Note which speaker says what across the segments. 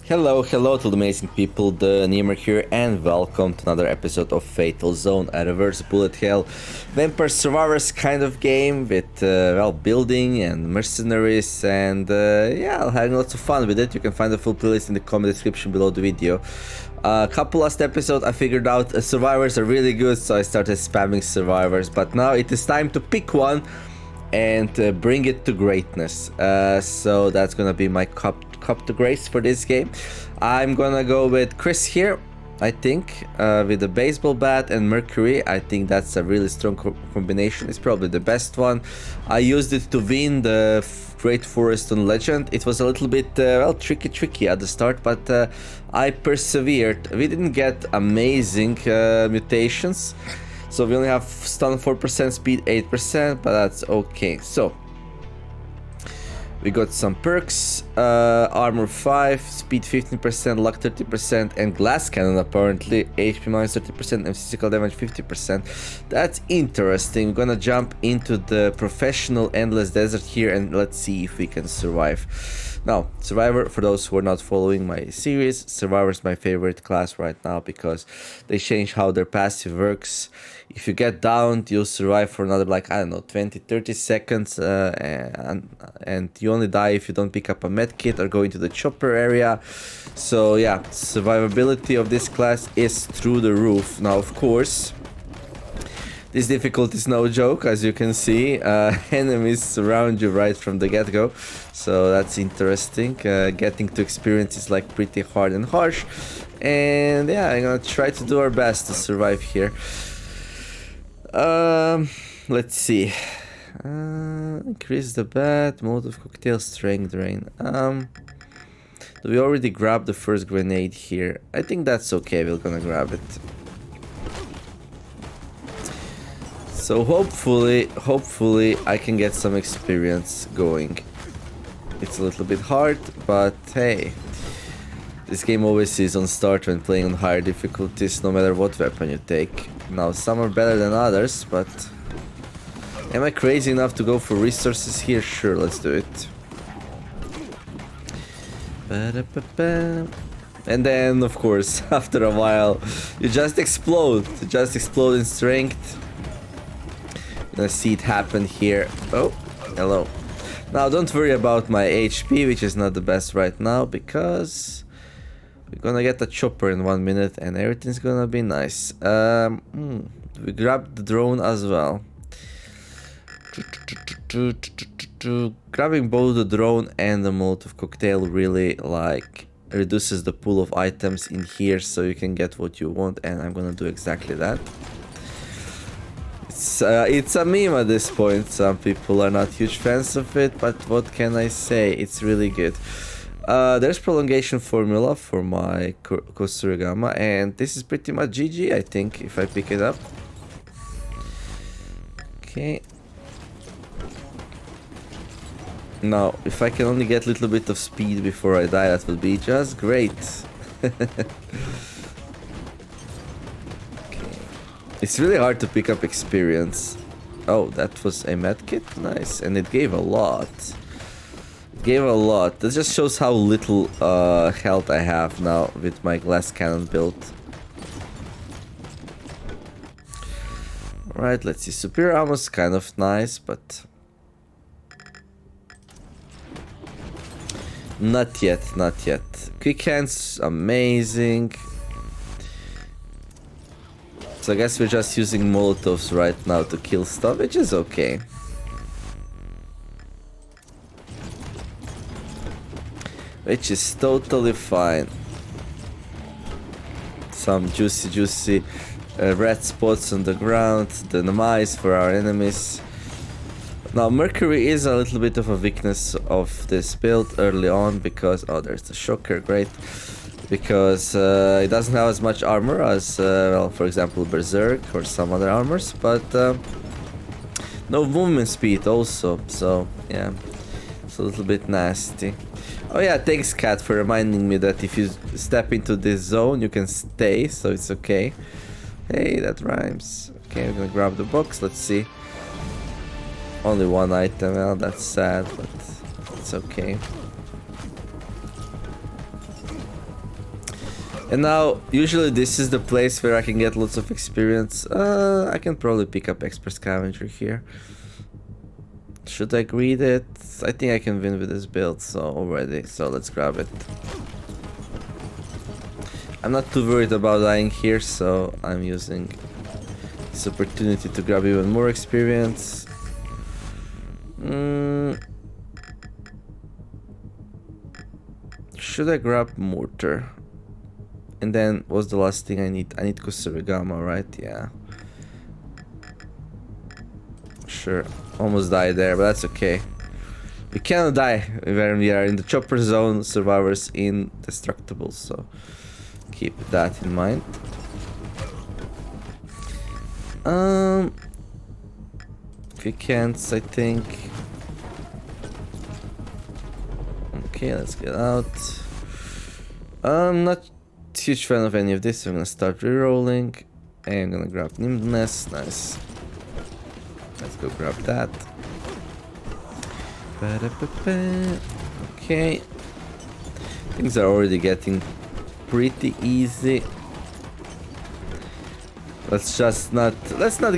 Speaker 1: Hello to the amazing people, the Nemer here, and welcome to another episode of Fatalzone, a reverse bullet hell vampire survivors kind of game with, building and mercenaries, and yeah, having lots of fun with it. You can find the full playlist in the comment description below the video. A couple last episodes I figured out survivors are really good, so I started spamming survivors, but now it is time to pick one and bring it to greatness. So that's gonna be my cup to grace for this game. I'm gonna go with Chris here, I think, with the baseball bat and Mercury. I think that's a really strong combination. It's probably the best one. I used it to win the Great Forest on Legend. It was a little bit tricky at the start, but I persevered. We didn't get amazing mutations, so we only have stun 4%, speed 8%, but that's okay. So we got some perks, armor 5, speed 15%, luck 30%, and glass cannon apparently, HP minus 30% and physical damage 50%. That's interesting. We're gonna jump into the professional endless desert here and let's see if we can survive. Now, Survivor, for those who are not following my series, Survivor is my favorite class right now because they change how their passive works. If you get downed, you'll survive for another, like, I don't know, 20-30 seconds, and you only die if you don't pick up a medkit or go into the chopper area. So yeah, survivability of this class is through the roof. Now, of course, this difficulty is no joke, as you can see. Enemies surround you right from the get-go, so that's interesting. Getting to experience is like pretty hard and harsh, and yeah, I'm gonna try to do our best to survive here. Let's see. Increase the bat, Molotov cocktail, strength drain. We already grabbed the first grenade here. I think that's okay, we're gonna grab it. So hopefully I can get some experience going. It's a little bit hard, but hey, this game always is on start when playing on higher difficulties, no matter what weapon you take. Now, some are better than others, but am I crazy enough to go for resources here? Sure, let's do it. And then, of course, after a while, you just explode. You just explode in strength. You're gonna see it happen here. Oh, hello. Now, don't worry about my HP, which is not the best right now, because we're gonna get a chopper in 1 minute and everything's gonna be nice. We grabbed the drone as well. Grabbing both the drone and the Molotov cocktail really like reduces the pool of items in here, so you can get what you want, and I'm gonna do exactly that. It's a meme at this point. Some people are not huge fans of it, but what can I say? It's really good. There's prolongation formula for my Kosurigama, and this is pretty much GG, I think, if I pick it up. Okay. Now, if I can only get a little bit of speed before I die, that would be just great. Okay. It's really hard to pick up experience. Oh, that was a medkit? Nice, and it gave a lot. That just shows how little health I have now with my glass cannon build. Alright, let's see. Superior armor is kind of nice, but not yet. Quick hands, amazing. So I guess we're just using Molotovs right now to kill stuff, which is okay. Which is totally fine. Some juicy red spots on the ground, the mice for our enemies. Now, Mercury is a little bit of a weakness of this build early on because, oh, there's the shocker, great. Because it doesn't have as much armor as, well, for example, Berserk or some other armors, but no movement speed also, so yeah, it's a little bit nasty. Oh yeah, thanks Cat for reminding me that if you step into this zone you can stay, so it's okay. Hey, that rhymes. Okay, I'm gonna grab the box, let's see. Only one item, well, that's sad, but it's okay. And now, usually this is the place where I can get lots of experience. I can probably pick up Expert Scavenger here. Should I greed it? I think I can win with this build, so already. So let's grab it. I'm not too worried about dying here, so I'm using this opportunity to grab even more experience. Should I grab Mortar? And then, what's the last thing I need? I need Kusurigama, right? Yeah. Sure. Almost died there, but that's okay. We cannot die when we are in the chopper zone. Survivors indestructible, so keep that in mind. Weekends, I think. Okay, let's get out. I'm not huge fan of any of this. I'm gonna start re-rolling. And I'm gonna grab Nimbleness. Nice. Let's go grab that. Okay. Things are already getting pretty easy. Let's not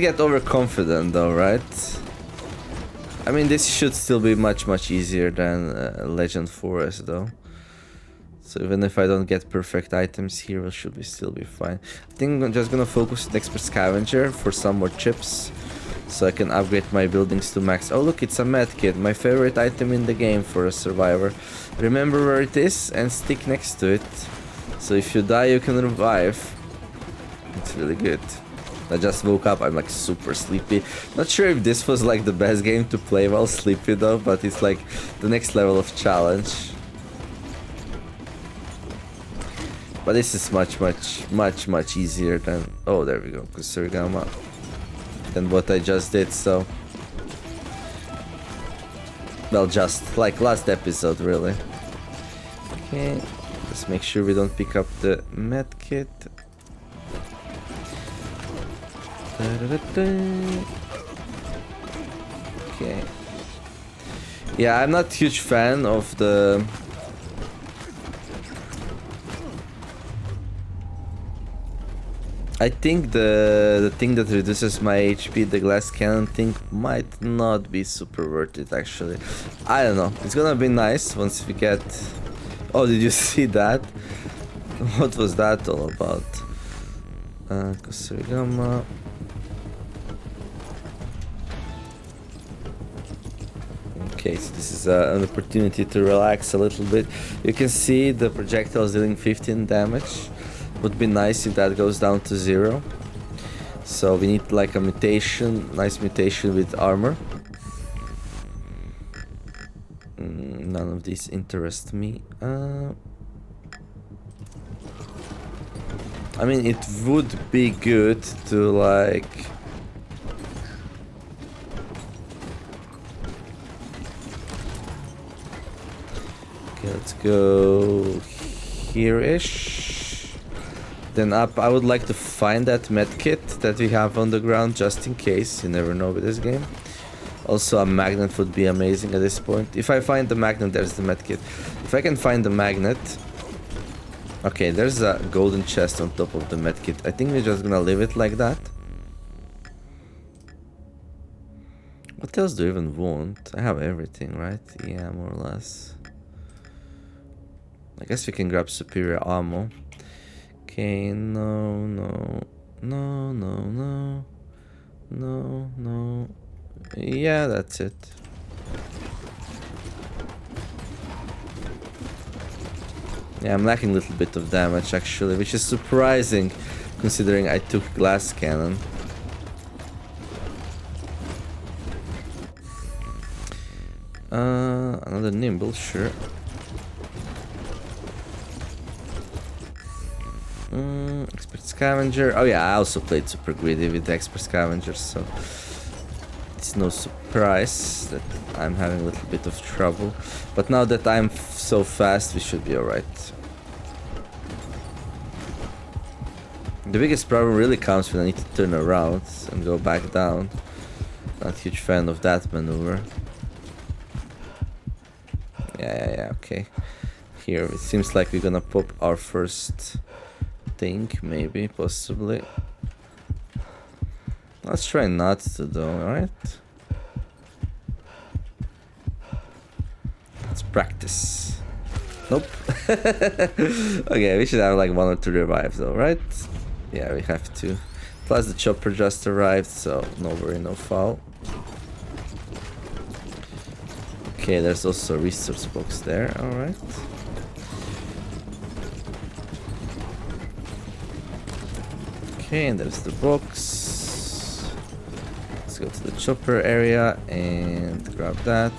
Speaker 1: get overconfident though, right? I mean, this should still be much easier than Legend Forest though. So even if I don't get perfect items here, we should still be fine. I think I'm just gonna focus on Expert Scavenger for some more chips, so I can upgrade my buildings to max. Oh look, it's a medkit, my favorite item in the game for a survivor. Remember where it is and stick next to it. So if you die, you can revive. It's really good. I just woke up, I'm like super sleepy. Not sure if this was like the best game to play while sleepy though, but it's like the next level of challenge. But this is much easier than... Oh, there we go, Kusurigama. Than what I just did, so... Well, just like last episode, really. Okay, let's make sure we don't pick up the medkit. Okay. Yeah, I'm not a huge fan of the... I think the thing that reduces my HP, the glass cannon thing, might not be super worth it actually. I don't know. It's gonna be nice once we get... Oh, did you see that? What was that all about? Kusurigama. Okay, so this is an opportunity to relax a little bit. You can see the projectile is dealing 15 damage. Would be nice if that goes down to 0. So we need like a mutation, nice mutation with armor. None of these interest me. I mean, it would be good to like... Okay, let's go here-ish. Then up, I would like to find that medkit that we have on the ground, just in case. You never know with this game. Also, a magnet would be amazing at this point. If I find the magnet, there's the medkit. If I can find the magnet... Okay, there's a golden chest on top of the medkit. I think we're just gonna leave it like that. What else do I even want? I have everything, right? Yeah, more or less. I guess we can grab superior ammo. Okay, no. Yeah, that's it. Yeah, I'm lacking a little bit of damage actually, which is surprising considering I took glass cannon. Another nimble, sure. Expert Scavenger. Oh yeah, I also played super greedy with the Expert Scavenger, so it's no surprise that I'm having a little bit of trouble. But now that I'm so fast, we should be alright. The biggest problem really comes when I need to turn around and go back down. Not a huge fan of that maneuver. Yeah, okay. Here, it seems like we're gonna pop our first think, maybe, possibly. Let's try not to though, alright? Let's practice. Nope. Okay, we should have like 1 or 2 revives though, right? Yeah, we have to. Plus the chopper just arrived, so no worry, no foul. Okay, there's also a resource box there, alright. Okay, and there's the box. Let's go to the chopper area and grab that.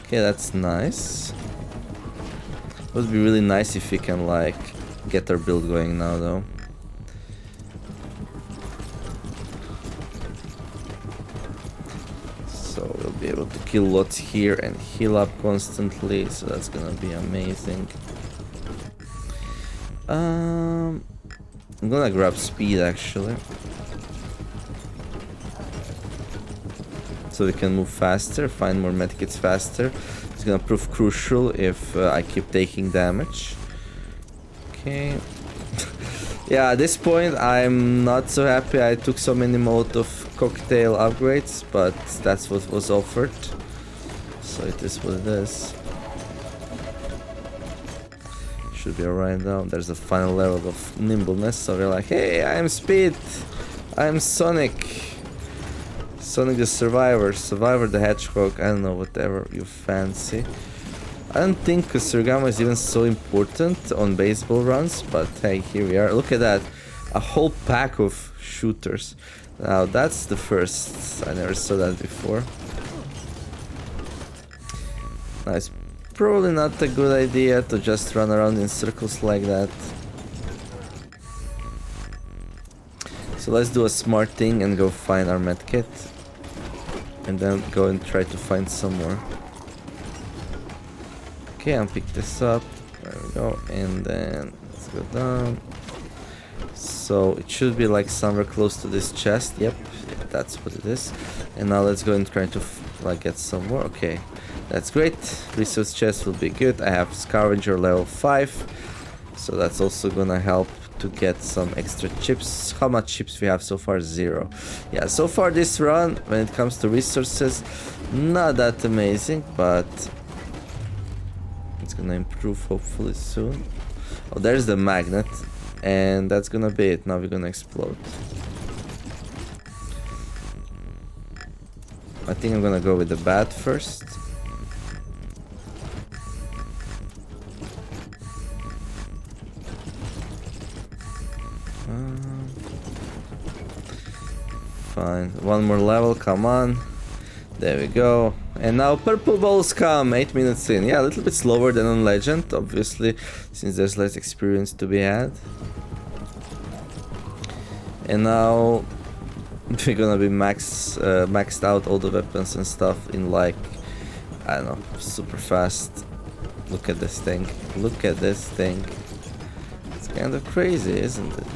Speaker 1: Okay, that's nice. It would be really nice if we can like get our build going now though. So we'll be able to kill lots here and heal up constantly, so that's gonna be amazing. I'm gonna grab speed actually, so we can move faster, find more medkits faster. It's gonna prove crucial if I keep taking damage. Okay. Yeah, at this point I'm not so happy I took so many Molotov cocktail upgrades, but that's what was offered, so it is what it is. Should be alright now. There's a final level of nimbleness, so we're like, hey, I'm Speed, I'm Sonic, Sonic the Survivor, Survivor the Hedgehog, I don't know, whatever you fancy. I don't think Surigama is even so important on baseball runs, but hey, here we are. Look at that, a whole pack of shooters. Now that's the first, I never saw that before. Nice. Probably not a good idea to just run around in circles like that. So let's do a smart thing and go find our medkit. And then go and try to find some more. Okay, I'll pick this up. There we go. And then let's go down. So it should be like somewhere close to this chest. Yep, that's what it is. And now let's go and try to like get some more. Okay. That's great. Resource chest will be good. I have scavenger level 5, so that's also gonna help to get some extra chips. How much chips we have so far? 0. Yeah, so far this run, when it comes to resources, not that amazing, but it's gonna improve hopefully soon. Oh, there's the magnet, and that's gonna be it. Now we're gonna explode. I think I'm gonna go with the bat first. Fine, 1 more level, come on. There we go. And now purple balls come, 8 minutes in. Yeah, a little bit slower than on Legend, obviously, since there's less experience to be had. And now we're gonna be maxed out all the weapons and stuff in like, I don't know, super fast. Look at this thing. Look at this thing. It's kind of crazy, isn't it?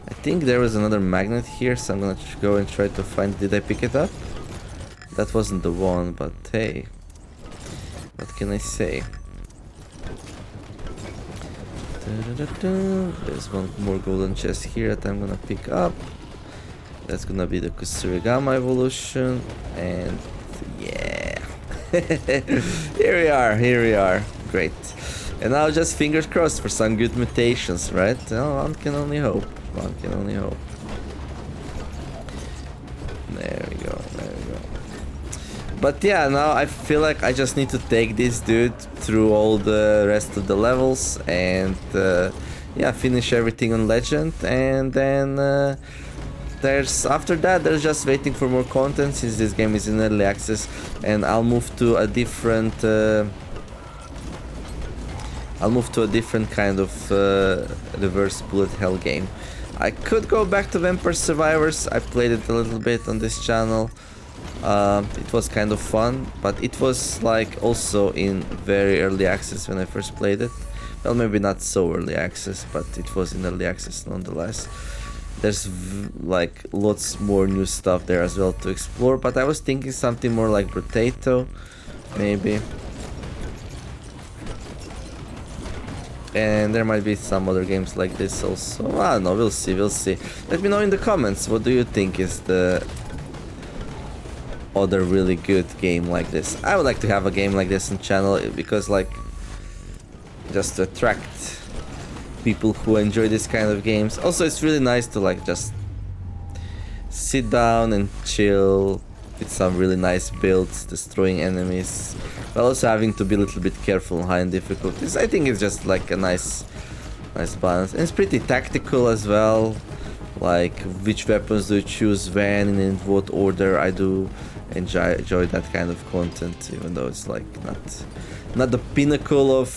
Speaker 1: I think there was another magnet here, so I'm gonna go and try to find. Did I pick it up? That wasn't the one, but hey, what can I say? There's one more golden chest here that I'm gonna pick up. That's gonna be the Kusurigama evolution, and yeah, here we are, great. And now just fingers crossed for some good mutations, right? Oh, one can only hope. One can only hope. There we go, there we go. But yeah, now I feel like I just need to take this dude through all the rest of the levels and yeah, finish everything on Legend, and then after that there's just waiting for more content, since this game is in early access, and I'll move to a different kind of reverse bullet hell game. I could go back to Vampire Survivors. I played it a little bit on this channel. It was kind of fun, but it was like also in very early access when I first played it. Well, maybe not so early access, but it was in early access nonetheless. There's like lots more new stuff there as well to explore, but I was thinking something more like Potato, maybe. And there might be some other games like this also. I don't know, we'll see, we'll see. Let me know in the comments, what do you think is the other really good game like this? I would like to have a game like this on channel, because like, just to attract people who enjoy this kind of games. Also, it's really nice to like just sit down and chill with some really nice builds, destroying enemies, but also having to be a little bit careful on high difficulties. I think it's just like a nice balance, and it's pretty tactical as well. Like which weapons do you choose when and in what order. I do enjoy that kind of content, even though it's like not the pinnacle of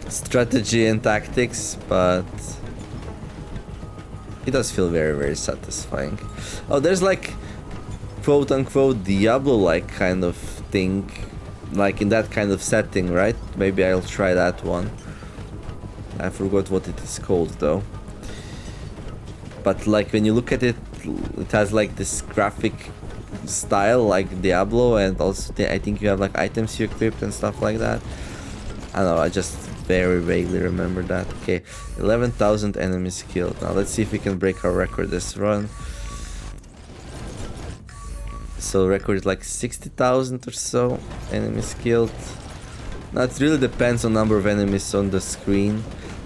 Speaker 1: strategy and tactics, but it does feel very, very satisfying. Oh, there's like quote-unquote Diablo-like kind of thing, like in that kind of setting, right? Maybe I'll try that one. I forgot what it is called though. But like when you look at it, it has like this graphic style like Diablo, and also I think you have like items you equip and stuff like that. I don't know, I just very vaguely remember that. Okay, 11,000 enemies killed. Now let's see if we can break our record this run. So record is like 60,000 or so enemies killed. Now it really depends on number of enemies on the screen.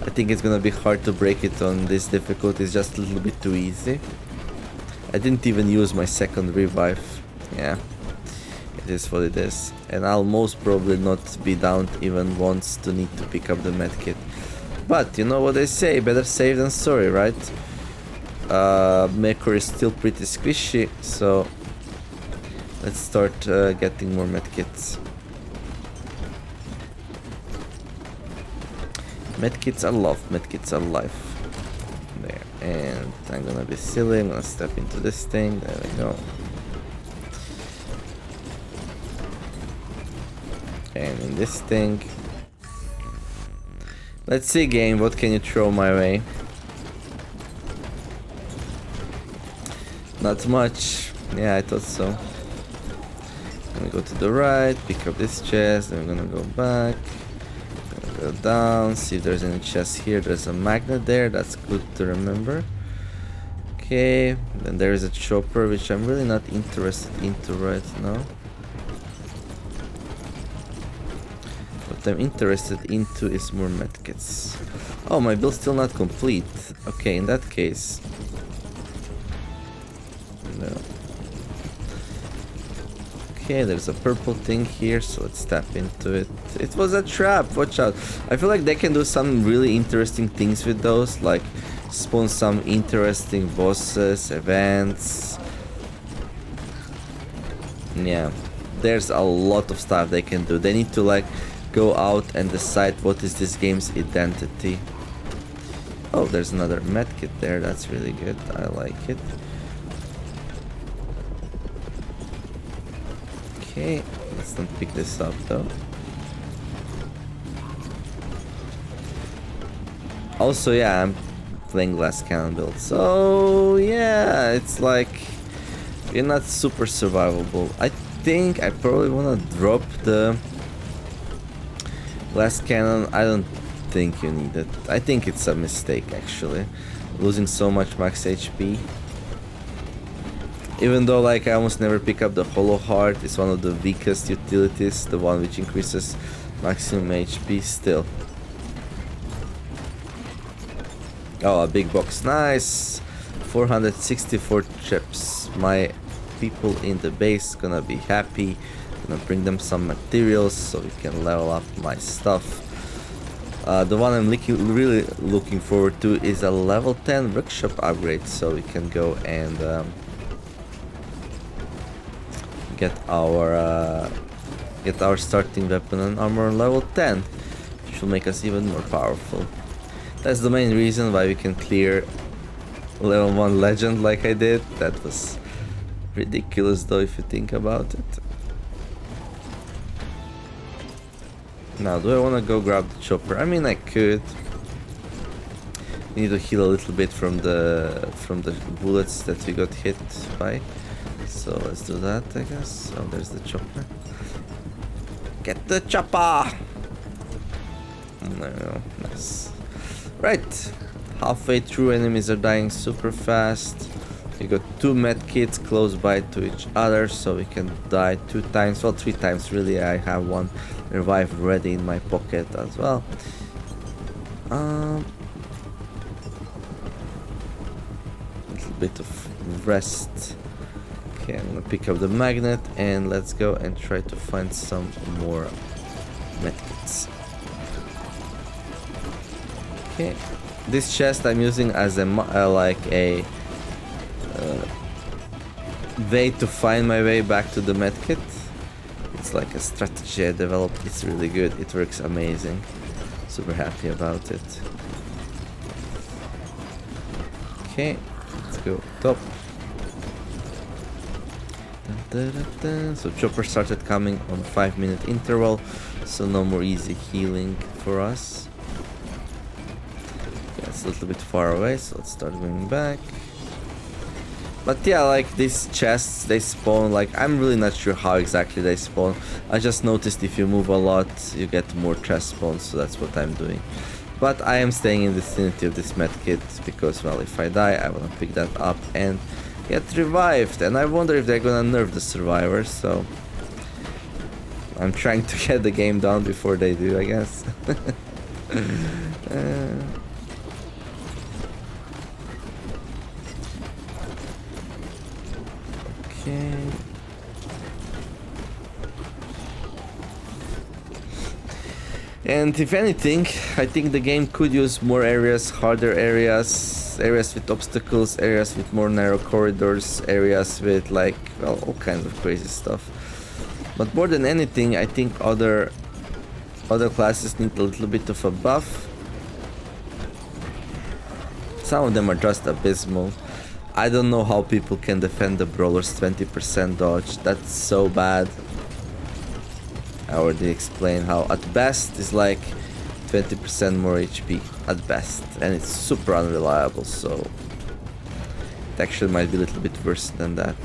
Speaker 1: I think it's gonna be hard to break it on this difficulty, it's just a little bit too easy. I didn't even use my second revive. Yeah, it is what it is. And I'll most probably not be down even once to need to pick up the medkit. But you know what they say, better safe than sorry, right? Mechor is still pretty squishy, so let's start getting more medkits. Medkits are love, medkits are life. There, and I'm gonna be silly, I'm gonna step into this thing, there we go. And in this thing. Let's see, game, what can you throw my way? Not much. Yeah, I thought so. I'm gonna go to the right, pick up this chest, then we're gonna go back. Go down, see if there's any chest here. There's a magnet there, that's good to remember. Okay, then there is a chopper, which I'm really not interested into right now. What I'm interested into is more medkits. Oh, my build's still not complete. Okay, in that case. No. Okay, there's a purple thing here, so let's tap into it. It was a trap, watch out. I feel like they can do some really interesting things with those, like spawn some interesting bosses, events. Yeah, there's a lot of stuff they can do. They need to like go out and decide what is this game's identity. Oh, there's another medkit there, that's really good, I like it. Okay, let's not pick this up though. Also, yeah, I'm playing glass cannon build, so yeah, it's like you're not super survivable. I think I probably wanna drop the glass cannon. I don't think you need it. I think it's a mistake actually, losing so much max HP. Even though like I almost never pick up the hollow heart, it's one of the weakest utilities, the one which increases maximum HP still. Oh, a big box, nice! 464 chips. My people in the base gonna be happy. Gonna bring them some materials so we can level up my stuff. The one I'm really looking forward to is a level 10 workshop upgrade, so we can go and get our starting weapon and armor level 10, which will make us even more powerful. That's the main reason why we can clear level 1 legend like I did. That was ridiculous though if you think about it. Now, do I want to go grab the chopper? I mean, I could. We need to heal a little bit from the bullets that we got hit by. So let's do that, I guess. Oh, there's the chopper. Get the chopper! No, nice. Right. Halfway through, enemies are dying super fast. We got 2 medkits close by to each other, so we can die 2 times. Well, 3 times really. I have 1 revive ready in my pocket as well. Little bit of rest. Okay, I'm gonna pick up the magnet and let's go and try to find some more medkits. Okay, this chest I'm using as a like a way to find my way back to the medkit. It's like a strategy I developed. It's really good. It works amazing. Super happy about it. Okay, let's go top. So chopper started coming on 5-minute interval, so no more easy healing for us. Yeah, it's a little bit far away, so let's start going back. But yeah, like these chests, they spawn, like I'm really not sure how exactly they spawn. I just noticed if you move a lot, you get more chest spawns, so that's what I'm doing. But I am staying in the vicinity of this medkit because, well, if I die, I want to pick that up and get revived. And I wonder if they're gonna nerf the survivors, so I'm trying to get the game done before they do, I guess. Okay. And if anything, I think the game could use more areas, harder areas, areas with obstacles, areas with more narrow corridors, areas with like, well, all kinds of crazy stuff. But more than anything, I think other classes need a little bit of a buff. Some of them are just abysmal. I don't know how people can defend the brawler's 20% dodge. That's so bad. I already explained how at best is like 20% more HP at best, and it's super unreliable, so it actually might be a little bit worse than that.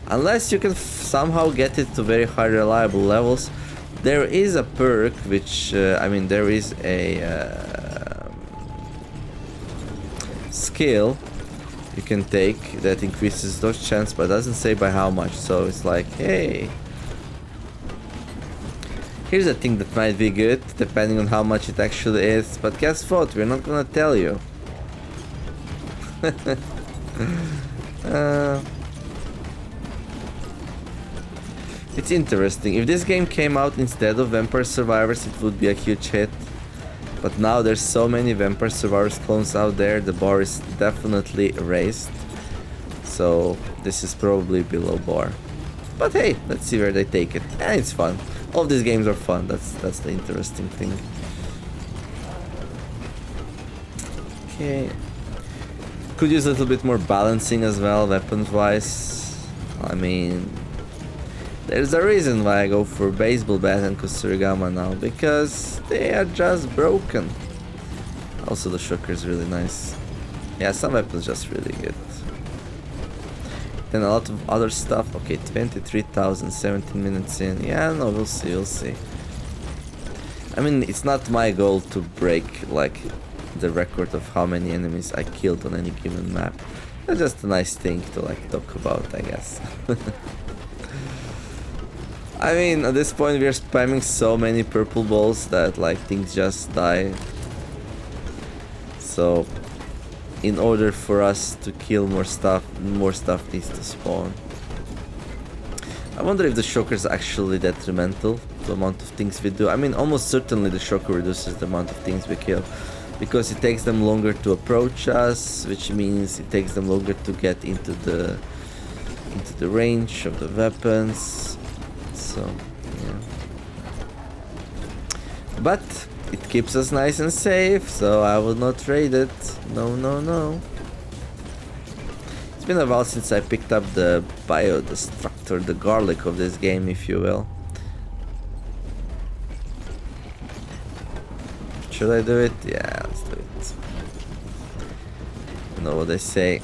Speaker 1: Unless you can somehow get it to very high reliable levels. There is a perk which, I mean, there is a skill you can take that increases dodge chance, but doesn't say by how much, so it's like, hey, here's a thing that might be good, depending on how much it actually is, but guess what, we're not gonna tell you. It's interesting. If this game came out instead of Vampire Survivors, it would be a huge hit. But now there's so many Vampire Survivors clones out there, the bar is definitely raised. So this is probably below bar. But hey, let's see where they take it. And it's fun. All of these games are fun, that's the interesting thing. Okay. Could use a little bit more balancing as well, weapons wise. I mean, there's a reason why I go for baseball bat and Kusurigama now, because they are just broken. Also the shocker is really nice. Yeah, some weapons just really good. Then a lot of other stuff. Okay, 23,000, 17 minutes in. Yeah, no, we'll see, we'll see. I mean, it's not my goal to break, like, the record of how many enemies I killed on any given map. That's just a nice thing to, like, talk about, I guess. I mean, at this point we are spamming so many purple balls that, like, things just die. So, in order for us to kill more stuff needs to spawn. I wonder if the shocker is actually detrimental to the amount of things we do. I mean, almost certainly the shocker reduces the amount of things we kill, because it takes them longer to approach us, which means it takes them longer to get into the range of the weapons. So, yeah. But it keeps us nice and safe, so I will not trade it. No, no, no. It's been a while since I picked up the biodestructor, the garlic of this game, if you will. Should I do it? Yeah, let's do it. You know what they say.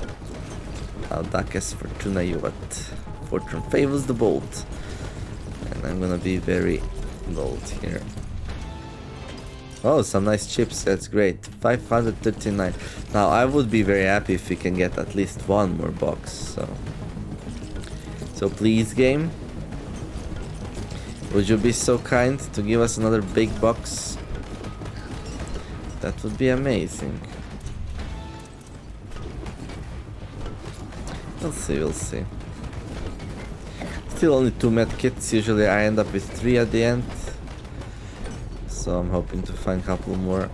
Speaker 1: Audaces fortuna juvat. Fortune favors the bold. And I'm gonna be very gold here. Oh, some nice chips, that's great. 539. Now I would be very happy if we can get at least one more box, so please game, would you be so kind to give us another big box? That would be amazing. We'll see, we'll see. Still only 2 medkits, usually I end up with 3 at the end. So I'm hoping to find a couple more.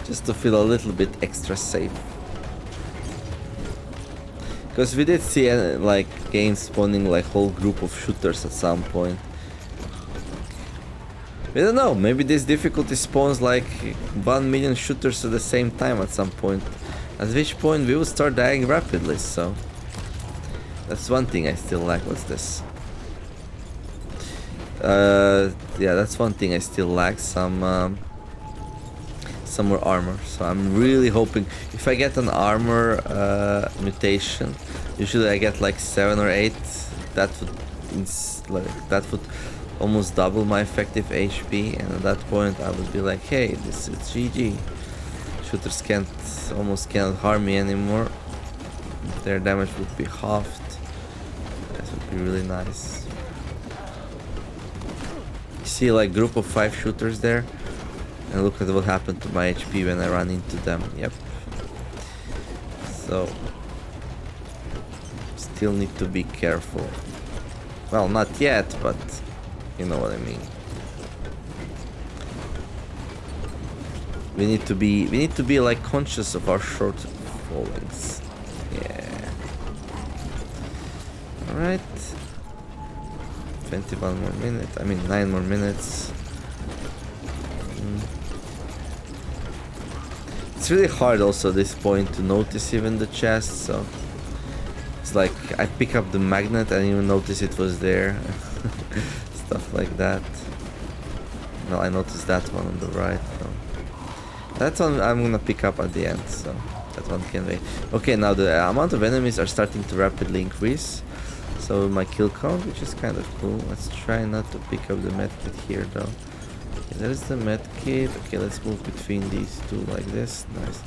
Speaker 1: Just to feel a little bit extra safe. Because we did see like games spawning like whole group of shooters at some point. We don't know, maybe this difficulty spawns like 1 million shooters at the same time at some point. At which point we will start dying rapidly, so... That's one thing I still lack. What's this? Yeah, that's one thing I still lack. Some more armor. So I'm really hoping if I get an armor mutation, usually I get like 7 or 8. That would almost double my effective HP, and at that point I would be like, hey, this is GG. Shooters almost cannot harm me anymore. Their damage would be halved. That would be really nice. You see like group of 5 shooters there, and look at what happened to my HP when I ran into them. Yep. So still need to be careful. Well, not yet, but you know what I mean. We need to be like conscious of our shortfallings. Yeah. Alright. 21 more minutes. I mean 9 more minutes. It's really hard also at this point to notice even the chest, so it's like I pick up the magnet and even notice it was there. Stuff like that. Well, I noticed that one on the right. So. That one I'm gonna pick up at the end, so that one can wait. Okay, now the amount of enemies are starting to rapidly increase. So my kill count, which is kind of cool. Let's try not to pick up the medkit here though. Okay, there's the medkit. Okay, let's move between these two like this. Nice.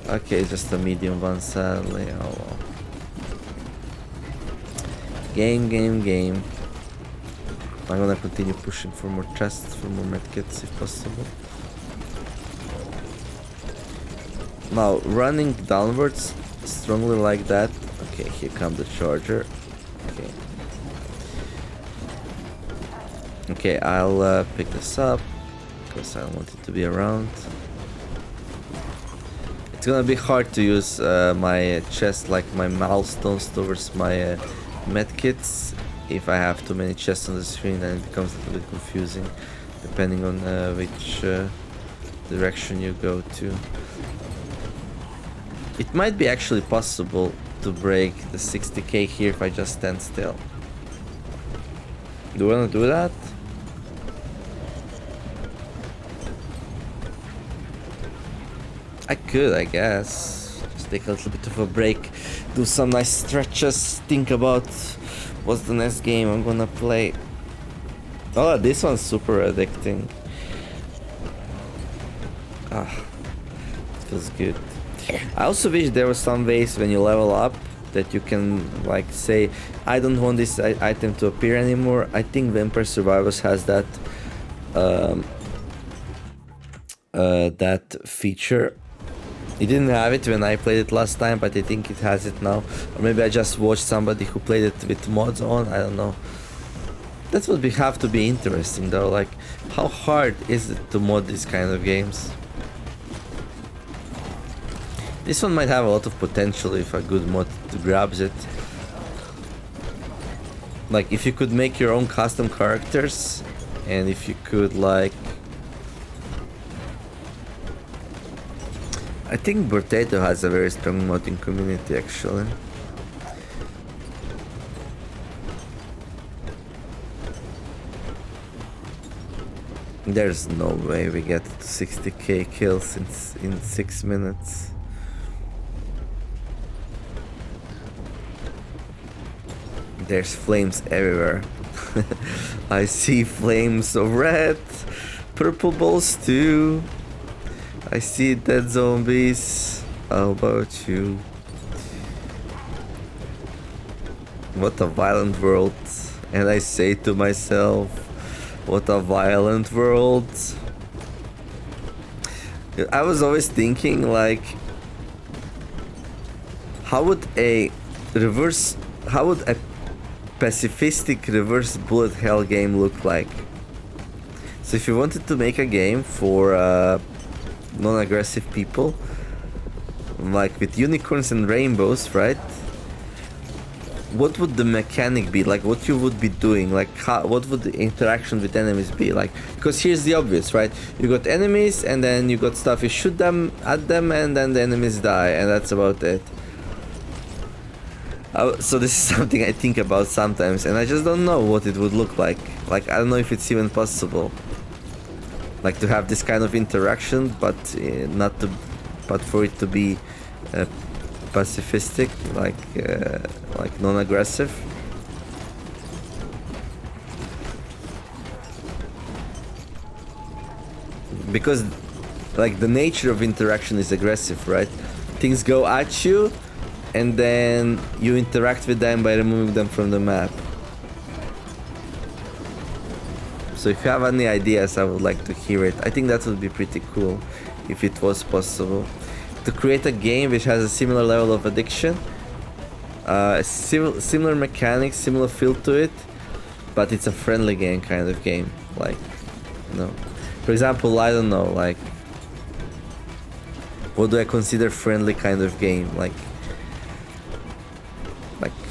Speaker 1: Okay, just a medium one sadly. Oh well. Game. I'm gonna continue pushing for more chests, for more medkits if possible. Now, running downwards strongly like that. Okay, here comes the charger. Okay, I'll pick this up because I don't want it to be around. It's gonna be hard to use my chest, like my milestones towards my medkits. If I have too many chests on the screen, then it becomes a little bit confusing depending on which direction you go to. It might be actually possible to break the 60k here if I just stand still. Do you wanna do that? I could, I guess. Just take a little bit of a break, do some nice stretches, think about what's the next game I'm gonna play. Oh, this one's super addicting. Ah, it feels good. I also wish there were some ways when you level up that you can like say, I don't want this item to appear anymore. I think Vampire Survivors has that that feature. It didn't have it when I played it last time, but I think it has it now. Or maybe I just watched somebody who played it with mods on, I don't know. That would have to be interesting though, like how hard is it to mod these kind of games? This one might have a lot of potential if a good mod grabs it. Like if you could make your own custom characters, and if you could like... I think Potato has a very strong modding community actually. There's no way we get to 60k kills in 6 minutes. There's flames everywhere. I see flames of red, purple balls too. I see dead zombies. How about you? What a violent world. And I say to myself, what a violent world. I was always thinking, like, how would a pacifistic reverse bullet hell game look like? So if you wanted to make a game for non-aggressive people, like with unicorns and rainbows, right? What would the mechanic be? Like, what you would be doing? Like, what would the interaction with enemies be like? Because here's the obvious, right? You got enemies, and then you got stuff. You shoot them at them, and then the enemies die, and that's about it. So this is something I think about sometimes, and I just don't know what it would look like. Like, I don't know if it's even possible. Like, to have this kind of interaction, but but for it to be pacifistic, like non-aggressive. Because, like, the nature of interaction is aggressive, right? Things go at you, and then you interact with them by removing them from the map. So if you have any ideas, I would like to hear it. I think that would be pretty cool if it was possible to create a game which has a similar level of addiction, similar mechanics, similar feel to it, but it's a friendly game kind of game. Like, you know, for example, I don't know, like, what do I consider friendly kind of game? Like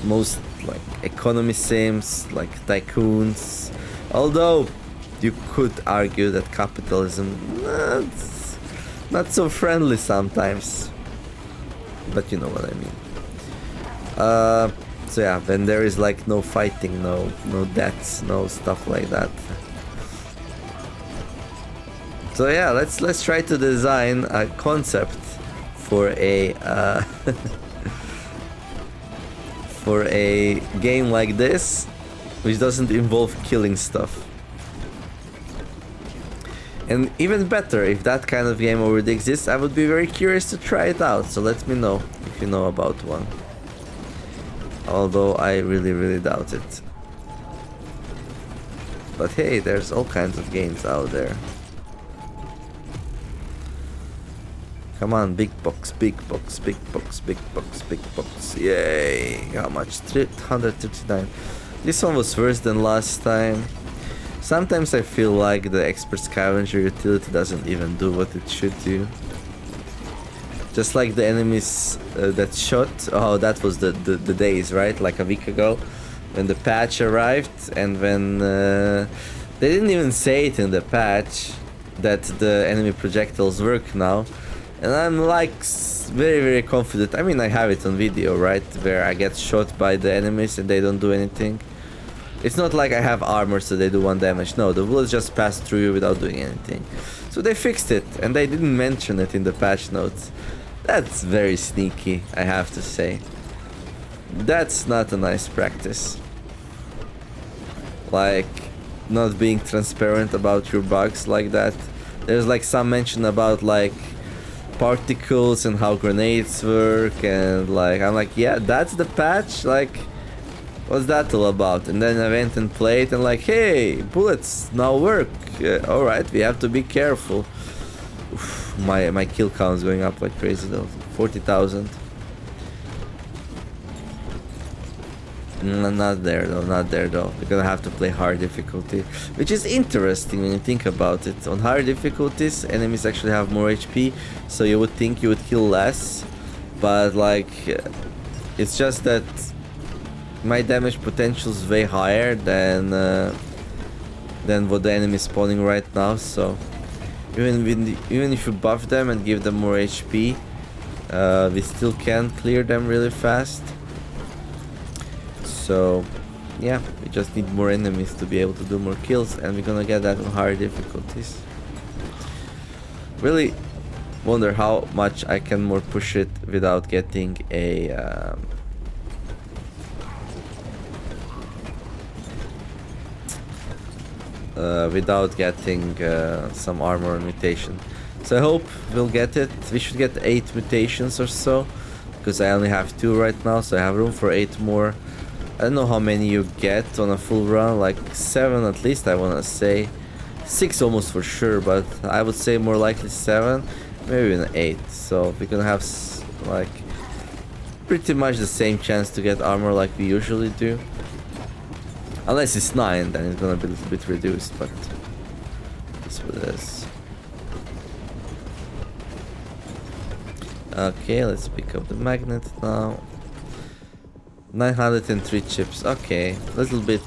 Speaker 1: most, like, economy sims, like tycoons. Although you could argue that capitalism, not so friendly sometimes, but you know what I mean. So yeah, when there is like no fighting, no deaths, no stuff like that. So yeah, let's try to design a concept for a for a game like this, which doesn't involve killing stuff. And even better, if that kind of game already exists, I would be very curious to try it out. So let me know if you know about one. Although I really doubt it. But hey, there's all kinds of games out there. Come on, big box, big box, big box, big box, big box. Yay! How much? 339. This one was worse than last time. Sometimes I feel like the expert scavenger utility doesn't even do what it should do. Just like the enemies that shot. Oh, that was the days, right? Like a week ago, when the patch arrived, and when they didn't even say it in the patch that the enemy projectiles work now. And I'm like very confident. I mean, I have it on video, right? Where I get shot by the enemies and they don't do anything. It's not like I have armor so they do 1 damage. No, the bullets just pass through you without doing anything. So they fixed it, and they didn't mention it in the patch notes. That's very sneaky, I have to say. That's not a nice practice. Like, not being transparent about your bugs like that. There's like some mention about like particles and how grenades work, and like, I'm like, yeah, that's the patch? Like, what's that all about? And then I went and played and like, hey, bullets now work. Alright, we have to be careful. Oof, my kill count is going up like crazy though. 40,000. Not there though. We're gonna have to play hard difficulty, which is interesting when you think about it. On higher difficulties, enemies actually have more HP, so you would think you would kill less, but like, it's just that my damage potential is way higher than what the enemy is spawning right now. So even if you buff them and give them more HP, we still can clear them really fast. So yeah, we just need more enemies to be able to do more kills, and we're gonna get that on higher difficulties. Really wonder how much I can more push it without getting a without getting some armor mutation. So I hope we'll get it. We should get 8 mutations or so, because I only have 2 right now, so I have room for 8 more. I don't know how many you get on a full run, like 7 at least, I wanna say. 6 almost for sure, but I would say more likely 7, maybe even 8. So we're gonna have like pretty much the same chance to get armor like we usually do. Unless it's 9, then it's gonna be a little bit reduced, but that's what it is. Okay, let's pick up the magnet now. 903 chips. Okay, a little bit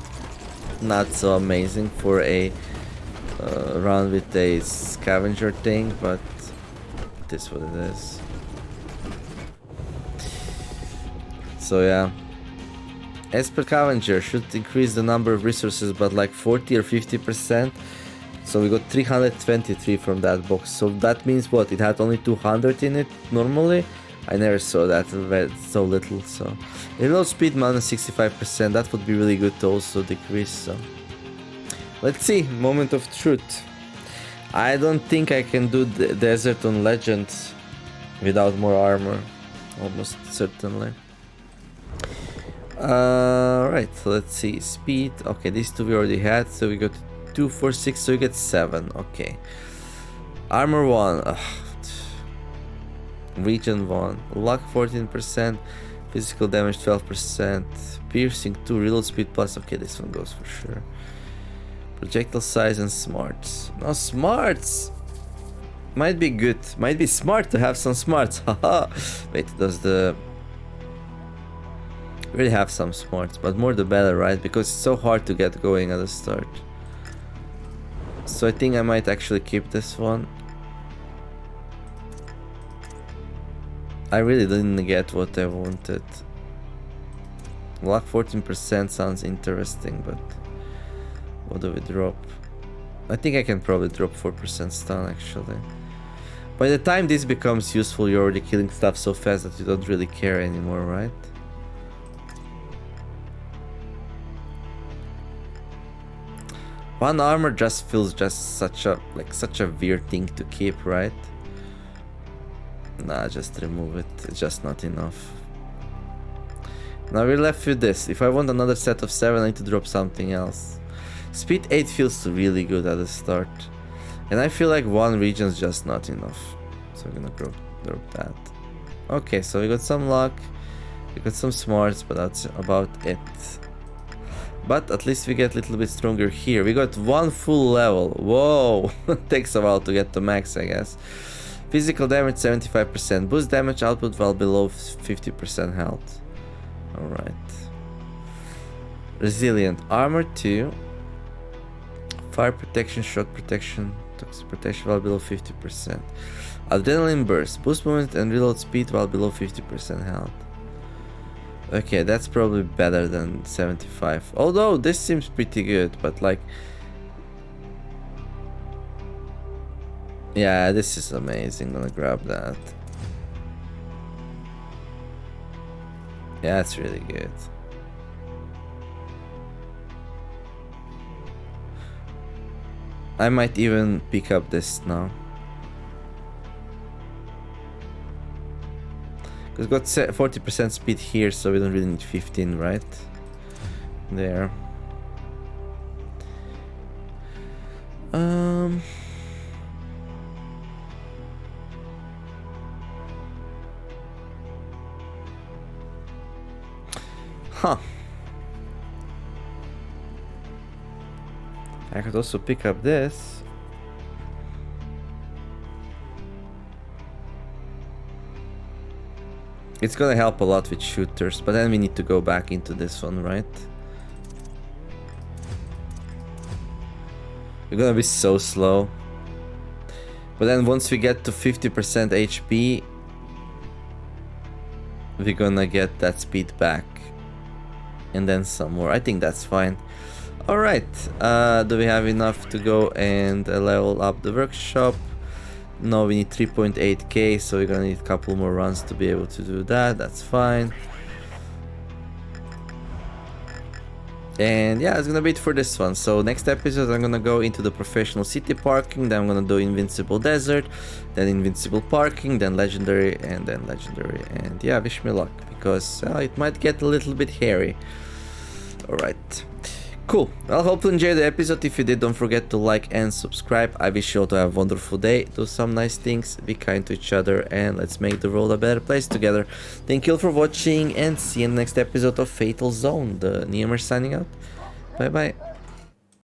Speaker 1: not so amazing for a run with a scavenger thing, but it is what it is. So yeah, as per scavenger should increase the number of resources, but like 40 or 50%. So we got 323 from that box. So that means what? It had only 200 in it normally. I never saw that, so little. So reload speed minus 65%. That would be really good to also decrease. So let's see. Moment of truth. I don't think I can do the desert on legends without more armor. Almost certainly. Right, so let's see. Speed. Okay, these two we already had. So we got 2, 4, 6. So we get 7. Okay. Armor 1. Ugh. Region 1. Luck 14%. Physical damage 12%. Piercing 2. Reload speed plus. Okay, this one goes for sure. Projectile size and smarts. No, smarts! Might be good. Might be smart to have some smarts. Haha. Wait, does the... We really have some smarts, but more the better, right? Because it's so hard to get going at the start. So I think I might actually keep this one. I really didn't get what I wanted. Luck 14% sounds interesting, but what do we drop? I think I can probably drop 4% stun actually. By the time this becomes useful, you're already killing stuff so fast that you don't really care anymore, right? One armor just feels just such a weird thing to keep, right? Nah, just remove it. It's just not enough. Now we're left with this. If I want another set of 7, I need to drop something else. Speed 8 feels really good at the start. And I feel like 1 region's just not enough. So we're gonna drop that. Okay, so we got some luck. We got some smarts, but that's about it. But at least we get a little bit stronger here. We got 1 full level. Whoa! Takes a while to get to max, I guess. Physical damage 75%. Boost damage output while below 50% health. Alright. Resilient. Armor 2. Fire protection, shock protection, toxic protection while below 50%. Adrenaline burst. Boost movement and reload speed while below 50% health. Okay, that's probably better than 75. Although this seems pretty good, but like... Yeah, this is amazing. Gonna grab that. Yeah, it's really good. I might even pick up this now. Because got 40% speed here, so we don't really need 15, right? There. Huh. I could also pick up this. It's gonna help a lot with shooters, but then we need to go back into this one, right? We're gonna be so slow. But then once we get to 50% HP, we're gonna get that speed back. And then some more. I think that's fine. Alright, do we have enough to go and level up the workshop? No, we need 3.8k, so we're gonna need a couple more runs to be able to do that. That's fine. And yeah, it's gonna be it for this one. So next episode I'm gonna go into the professional city parking, then I'm gonna do invincible desert, then invincible parking, then legendary, and then legendary. And yeah, wish me luck, because it might get a little bit hairy. Alright. Cool. I hope you enjoyed the episode. If you did, don't forget to like and subscribe. I wish you all to have a wonderful day. Do some nice things, be kind to each other, and let's make the world a better place together. Thank you all for watching, and see you in the next episode of Fatal Zone. The Neomer signing out. Bye bye.